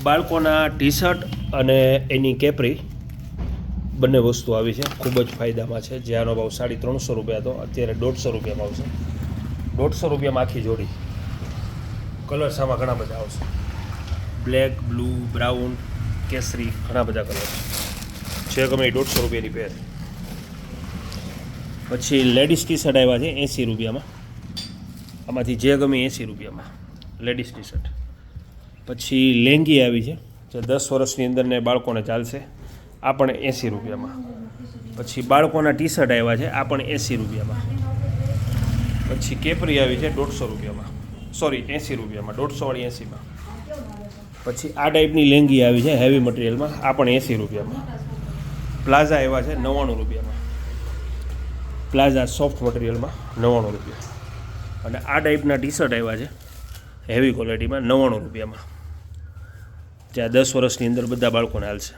બાળકોના T shirt અને એની capri બંને વસ્તુ આવી છે, ખૂબ જ ફાયદામાં છે. જે આનો ભાવ 350 રૂપિયા હતો, અત્યારે 150 રૂપિયામાં આવશે. 150 રૂપિયામાં આખી જોડી. કલર્સ આમાં ઘણા બધા આવશે, બ્લેક, બ્લુ, બ્રાઉન, કેસરી, ઘણા બધા કલર છે. ગમે 150 રૂપિયાની પેર. પછી લેડીઝ ટી શર્ટ આવ્યા છે 80 રૂપિયામાં. આમાંથી જે ગમે 80 રૂપિયામાં લેડીઝ ટી શર્ટ. પછી લેંગી આવી છે જે 10 વર્ષની અંદરને બાળકોને ચાલશે, આ પણ 80 રૂપિયામાં. પછી બાળકોના ટી શર્ટ આવ્યા છે, આ પણ 80 રૂપિયામાં. પછી કેપરી આવી છે 150 રૂપિયામાં, સોરી 80 રૂપિયામાં, 150 વાળી 80માં. પછી આ ટાઈપની લેંગી આવી છે હેવી મટીરિયલમાં, આ પણ 80 રૂપિયામાં. પ્લાઝા આવ્યા છે 99 રૂપિયામાં. પ્લાઝા સોફ્ટ મટીરિયલમાં 99 રૂપિયા. અને આ ટાઈપના ટી શર્ટ આવ્યા છે હેવી ક્વોલિટીમાં 99 રૂપિયામાં, જ્યાં 10 વર્ષની અંદર બધા બાળકોને હાલશે.